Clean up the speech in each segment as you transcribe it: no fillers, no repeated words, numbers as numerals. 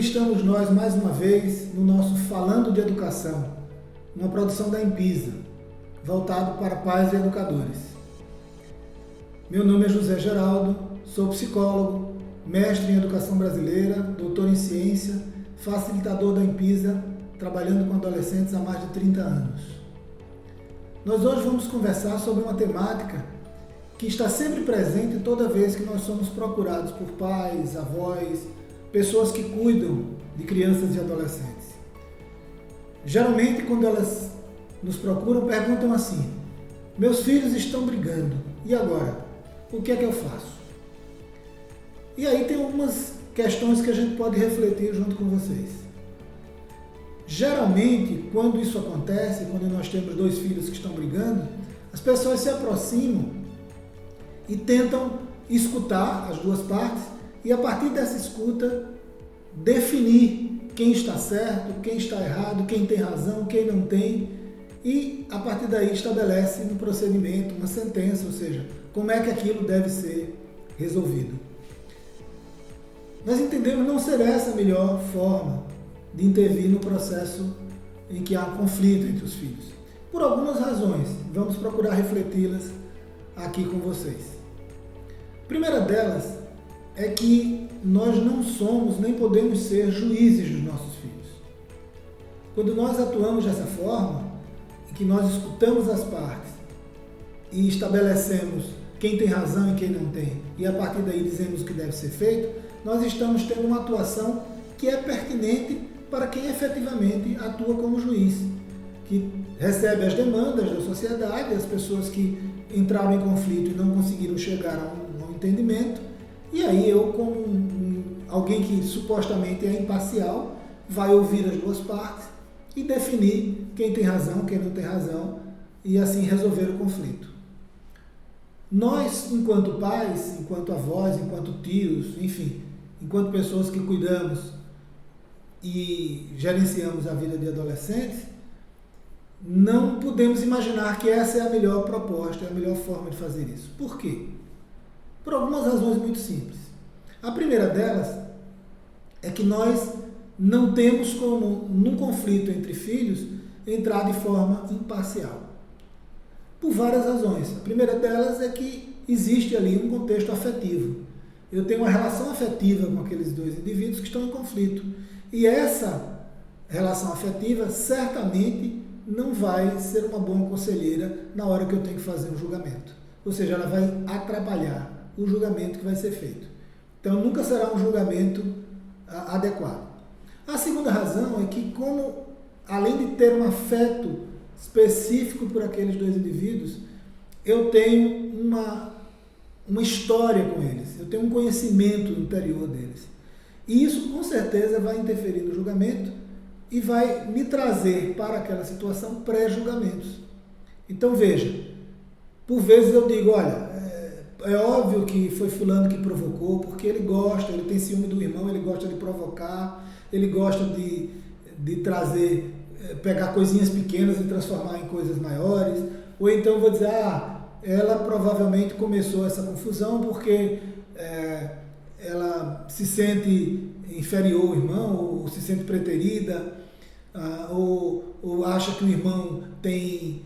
estamos nós mais uma vez no nosso Falando de Educação, uma produção da Empisa, voltado para pais e educadores. Meu nome é José Geraldo, sou psicólogo, mestre em Educação Brasileira, doutor em Ciência, facilitador da Empisa, trabalhando com adolescentes há mais de 30 anos. Nós hoje vamos conversar sobre uma temática que está sempre presente toda vez que nós somos procurados por pais, avós, pessoas que cuidam de crianças e adolescentes. Geralmente, quando elas nos procuram, perguntam assim: meus filhos estão brigando, e agora? O que é que eu faço? E aí tem algumas questões que a gente pode refletir junto com vocês. Geralmente, quando isso acontece, quando nós temos dois filhos que estão brigando, as pessoas se aproximam e tentam escutar as duas partes e, a partir dessa escuta, definir quem está certo, quem está errado, quem tem razão, quem não tem, e a partir daí estabelece um procedimento, uma sentença, ou seja, como é que aquilo deve ser resolvido. Nós entendemos não ser essa a melhor forma de intervir no processo em que há conflito entre os filhos. Por algumas razões, vamos procurar refleti-las aqui com vocês. A primeira delas é que nós não somos nem podemos ser juízes dos nossos filhos. Quando nós atuamos dessa forma, em que nós escutamos as partes e estabelecemos quem tem razão e quem não tem, e a partir daí dizemos o que deve ser feito, nós estamos tendo uma atuação que é pertinente para quem efetivamente atua como juiz, que recebe as demandas da sociedade, as pessoas que entraram em conflito e não conseguiram chegar a um entendimento, e aí eu, como alguém que supostamente é imparcial, vai ouvir as duas partes e definir quem tem razão, quem não tem razão, e assim resolver o conflito. Nós, enquanto pais, enquanto avós, enquanto tios, enfim, enquanto pessoas que cuidamos e gerenciamos a vida de adolescentes, não podemos imaginar que essa é a melhor proposta, é a melhor forma de fazer isso. Por quê? Por algumas razões muito simples. A primeira delas é que nós não temos como, num conflito entre filhos, entrar de forma imparcial. Por várias razões. A primeira delas é que existe ali um contexto afetivo. Eu tenho uma relação afetiva com aqueles dois indivíduos que estão em conflito. E essa relação afetiva certamente não vai ser uma boa conselheira na hora que eu tenho que fazer um julgamento. Ou seja, ela vai atrapalhar o julgamento que vai ser feito. Então, nunca será um julgamento adequado. A segunda razão é que, como, além de ter um afeto específico por aqueles dois indivíduos, eu tenho uma história com eles, eu tenho um conhecimento interior deles. E isso, com certeza, vai interferir no julgamento e vai me trazer para aquela situação pré-julgamentos. Então, veja, por vezes eu digo, olha, é óbvio que foi fulano que provocou, porque ele gosta, ele tem ciúme do irmão, ele gosta de provocar, ele gosta de trazer, pegar coisinhas pequenas e transformar em coisas maiores. Ou então eu vou dizer, ela provavelmente começou essa confusão porque ela se sente inferior ao irmão, ou se sente preterida, ou acha que o irmão tem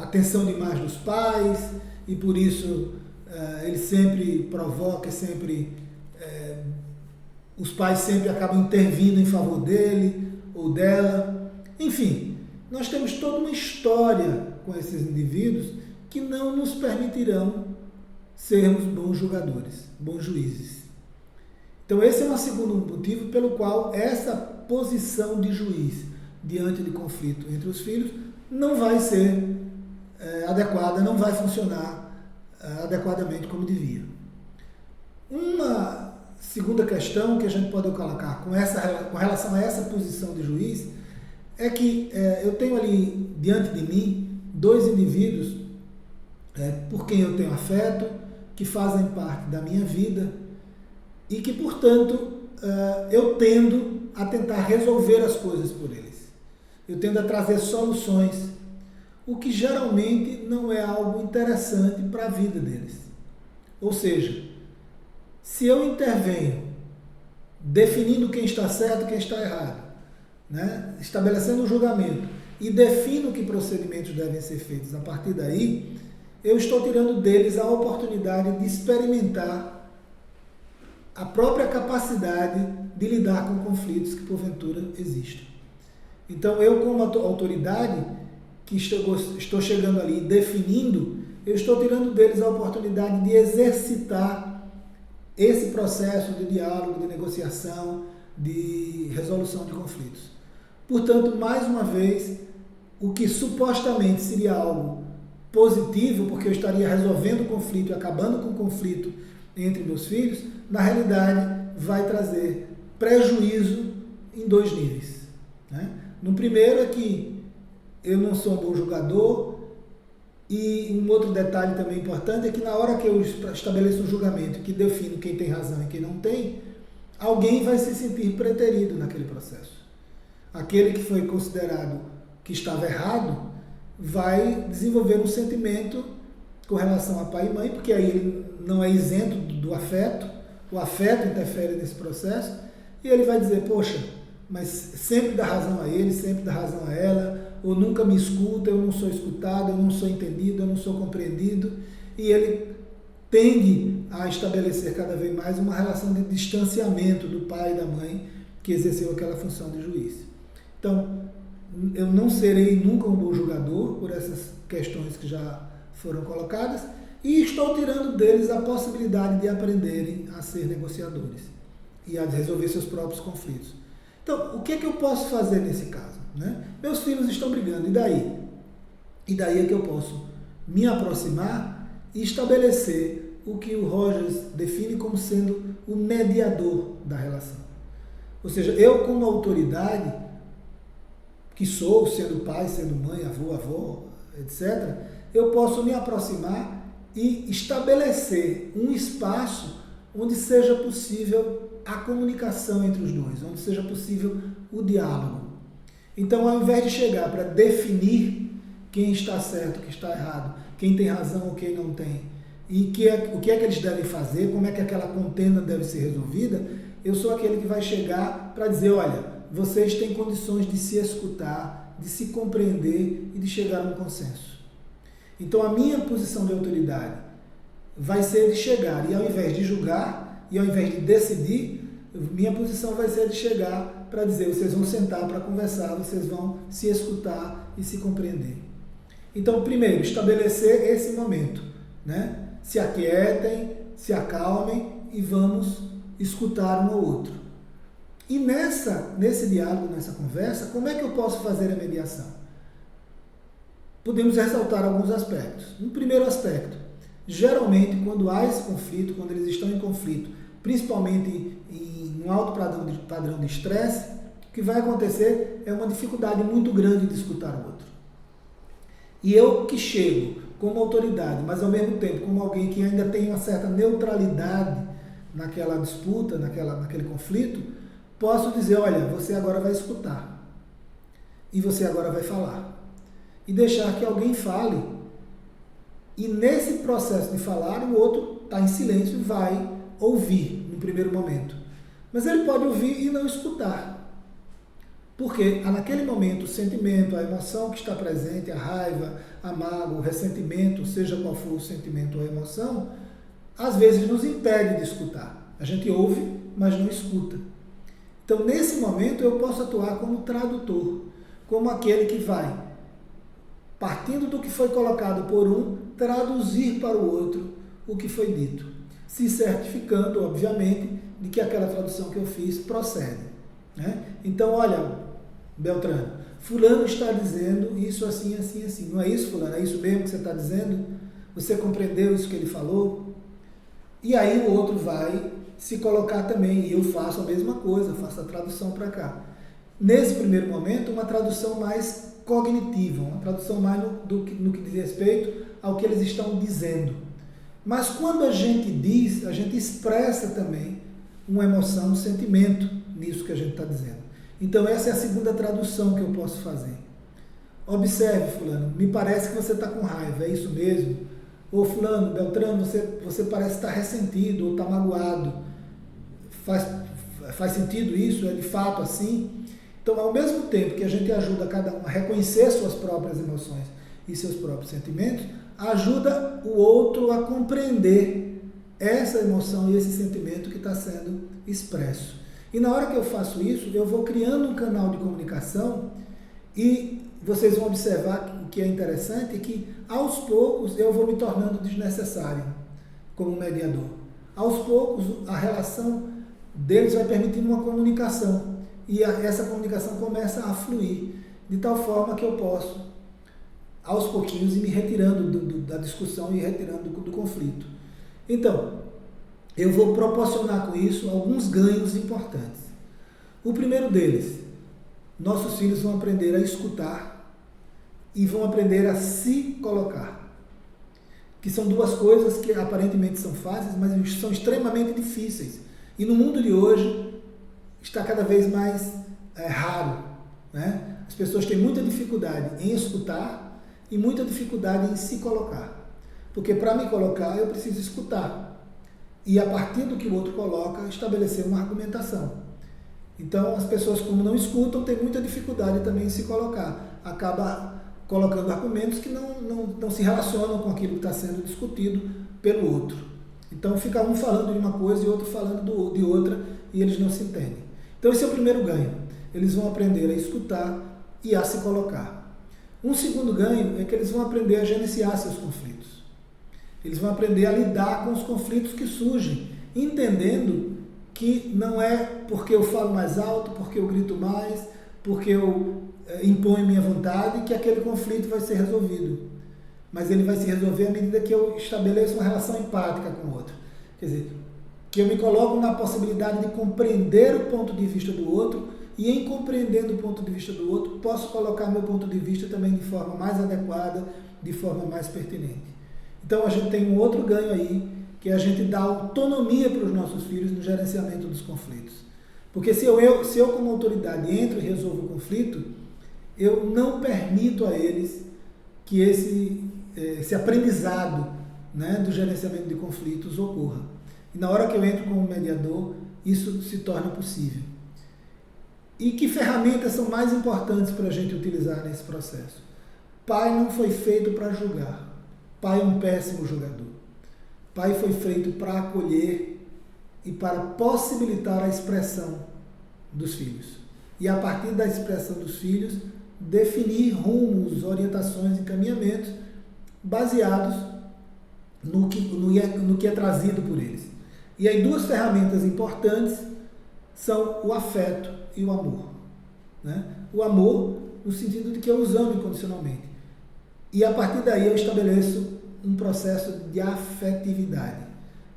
atenção demais dos pais, e por isso ele sempre provoca, os pais sempre acabam intervindo em favor dele ou dela. Enfim, nós temos toda uma história com esses indivíduos que não nos permitirão sermos bons julgadores, bons juízes. Então esse é um segundo motivo pelo qual essa posição de juiz diante de conflito entre os filhos não vai ser adequada, não vai funcionar adequadamente como devia. Uma segunda questão que a gente pode colocar com relação a essa posição de juiz é que eu tenho ali diante de mim dois indivíduos por quem eu tenho afeto, que fazem parte da minha vida e que, portanto, eu tendo a tentar resolver as coisas por eles. Eu tendo a trazer soluções, o que geralmente não é algo interessante para a vida deles. Ou seja, se eu intervenho definindo quem está certo e quem está errado, né? Estabelecendo o julgamento e defino que procedimentos devem ser feitos. A partir daí, eu estou tirando deles a oportunidade de experimentar a própria capacidade de lidar com conflitos que porventura existem. Então, eu como autoridade que estou chegando ali definindo, eu estou tirando deles a oportunidade de exercitar esse processo de diálogo, de negociação, de resolução de conflitos. Portanto, mais uma vez, o que supostamente seria algo positivo, porque eu estaria resolvendo o conflito e acabando com o conflito entre meus filhos, na realidade vai trazer prejuízo em dois níveis, né? No primeiro é que eu não sou um bom julgador, e um outro detalhe também importante é que na hora que eu estabeleço um julgamento que defino quem tem razão e quem não tem, alguém vai se sentir preterido naquele processo. Aquele que foi considerado que estava errado vai desenvolver um sentimento com relação a pai e mãe, porque aí ele não é isento do afeto, o afeto interfere nesse processo, e ele vai dizer, poxa, mas sempre dá razão a ele, sempre dá razão a ela, ou nunca me escuta, eu não sou escutado, eu não sou entendido, eu não sou compreendido, e ele tende a estabelecer cada vez mais uma relação de distanciamento do pai e da mãe que exerceu aquela função de juiz. Então, eu não serei nunca um bom julgador por essas questões que já foram colocadas, e estou tirando deles a possibilidade de aprenderem a ser negociadores e a resolver seus próprios conflitos. Então, o que é que eu posso fazer nesse caso, né? Meus filhos estão brigando, e daí? E daí é que eu posso me aproximar e estabelecer o que o Rogers define como sendo o mediador da relação. Ou seja, eu como autoridade, que sou, sendo pai, sendo mãe, avô, etc., eu posso me aproximar e estabelecer um espaço onde seja possível a comunicação entre os dois, onde seja possível o diálogo. Então, ao invés de chegar para definir quem está certo, quem está errado, quem tem razão ou quem não tem, e o que é que eles devem fazer, como é que aquela contenda deve ser resolvida, eu sou aquele que vai chegar para dizer, olha, vocês têm condições de se escutar, de se compreender e de chegar a um consenso. Então, a minha posição de autoridade vai ser de chegar, e ao invés de julgar, e ao invés de decidir, minha posição vai ser de chegar para dizer, vocês vão sentar para conversar, vocês vão se escutar e se compreender. Então, primeiro, estabelecer esse momento, né? Se aquietem, se acalmem e vamos escutar um ao outro. E nesse diálogo, nessa conversa, como é que eu posso fazer a mediação? Podemos ressaltar alguns aspectos. No primeiro aspecto, geralmente, quando há esse conflito, quando eles estão em conflito, principalmente em um alto padrão de estresse, o que vai acontecer é uma dificuldade muito grande de escutar o outro. E eu que chego como autoridade, mas ao mesmo tempo como alguém que ainda tem uma certa neutralidade naquela disputa, naquele conflito, posso dizer, olha, você agora vai escutar. E você agora vai falar. E deixar que alguém fale. E nesse processo de falar, o outro está em silêncio e vai ouvir no primeiro momento. Mas ele pode ouvir e não escutar. Porque naquele momento o sentimento, a emoção que está presente, a raiva, a mágoa, o ressentimento, seja qual for o sentimento ou a emoção, às vezes nos impede de escutar. A gente ouve, mas não escuta. Então, nesse momento, eu posso atuar como tradutor, como aquele que vai, partindo do que foi colocado por um, traduzir para o outro o que foi dito, se certificando, obviamente, de que aquela tradução que eu fiz procede, né? Então, olha, Beltrano, fulano está dizendo isso assim, assim, assim. Não é isso, fulano? É isso mesmo que você está dizendo? Você compreendeu isso que ele falou? E aí o outro vai se colocar também, e eu faço a mesma coisa, faço a tradução para cá. Nesse primeiro momento, uma tradução mais cognitiva, uma tradução mais no que diz respeito ao que eles estão dizendo. Mas quando a gente diz, a gente expressa também uma emoção, um sentimento nisso que a gente está dizendo. Então essa é a segunda tradução que eu posso fazer. Observe, fulano, me parece que você está com raiva, é isso mesmo? Ou fulano, Beltrano, você parece estar ressentido ou está magoado. Faz sentido isso? É de fato assim? Então, ao mesmo tempo que a gente ajuda cada um a reconhecer suas próprias emoções e seus próprios sentimentos, ajuda o outro a compreender essa emoção e esse sentimento que está sendo expresso. E na hora que eu faço isso, eu vou criando um canal de comunicação e vocês vão observar que é interessante que, aos poucos, eu vou me tornando desnecessário como mediador. Aos poucos, a relação deles vai permitindo uma comunicação e essa comunicação começa a fluir, de tal forma que eu posso, aos pouquinhos, ir me retirando da discussão e retirando do conflito. Então, eu vou proporcionar com isso alguns ganhos importantes. O primeiro deles, nossos filhos vão aprender a escutar e vão aprender a se colocar. Que são duas coisas que aparentemente são fáceis, mas são extremamente difíceis. E no mundo de hoje está cada vez mais raro, né? As pessoas têm muita dificuldade em escutar e muita dificuldade em se colocar. Porque para me colocar eu preciso escutar. E a partir do que o outro coloca, estabelecer uma argumentação. Então as pessoas, como não escutam, têm muita dificuldade também em se colocar. Acaba colocando argumentos que não se relacionam com aquilo que está sendo discutido pelo outro. Então fica um falando de uma coisa e outro falando de outra e eles não se entendem. Então esse é o primeiro ganho. Eles vão aprender a escutar e a se colocar. Um segundo ganho é que eles vão aprender a gerenciar seus conflitos. Eles vão aprender a lidar com os conflitos que surgem, entendendo que não é porque eu falo mais alto, porque eu grito mais, porque eu imponho minha vontade, que aquele conflito vai ser resolvido. Mas ele vai se resolver à medida que eu estabeleço uma relação empática com o outro. Quer dizer, que eu me coloco na possibilidade de compreender o ponto de vista do outro e, em compreendendo o ponto de vista do outro, posso colocar meu ponto de vista também de forma mais adequada, de forma mais pertinente. Então a gente tem um outro ganho aí, que é a gente dá autonomia para os nossos filhos no gerenciamento dos conflitos. Porque se eu como autoridade entro e resolvo o conflito, eu não permito a eles que esse aprendizado, né, do gerenciamento de conflitos ocorra. E na hora que eu entro como mediador, isso se torna possível. E que ferramentas são mais importantes para a gente utilizar nesse processo? Pai não foi feito para julgar. Pai é um péssimo julgador. Pai foi feito para acolher e para possibilitar a expressão dos filhos. E a partir da expressão dos filhos, definir rumos, orientações, encaminhamentos baseados no que é trazido por eles. E aí duas ferramentas importantes são o afeto e o amor. Né? O amor no sentido de que eu os amo incondicionalmente. E a partir daí eu estabeleço um processo de afetividade.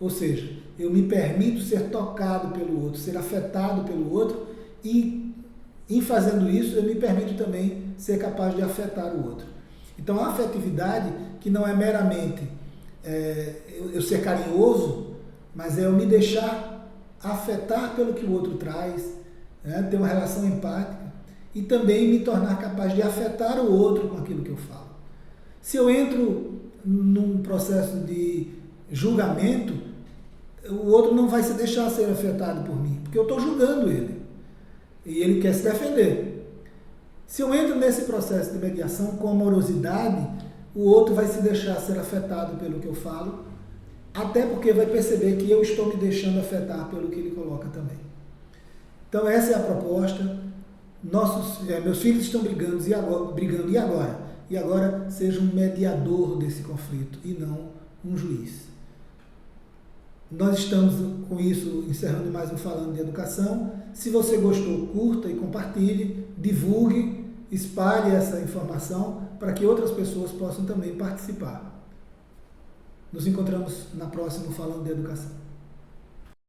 Ou seja, eu me permito ser tocado pelo outro, ser afetado pelo outro e, em fazendo isso, eu me permito também ser capaz de afetar o outro. Então a afetividade, que não é meramente eu ser carinhoso, mas é eu me deixar afetar pelo que o outro traz, né? Ter uma relação empática e também me tornar capaz de afetar o outro com aquilo que eu falo. Se eu entro num processo de julgamento, o outro não vai se deixar ser afetado por mim, porque eu estou julgando ele e ele quer se defender. Se eu entro nesse processo de mediação com amorosidade, o outro vai se deixar ser afetado pelo que eu falo, até porque vai perceber que eu estou me deixando afetar pelo que ele coloca também. Então essa é a proposta. Meus filhos estão brigando e agora? E agora seja um mediador desse conflito e não um juiz. Nós estamos com isso encerrando mais um Falando de Educação. Se você gostou, curta e compartilhe, divulgue, espalhe essa informação para que outras pessoas possam também participar. Nos encontramos na próxima Falando de Educação.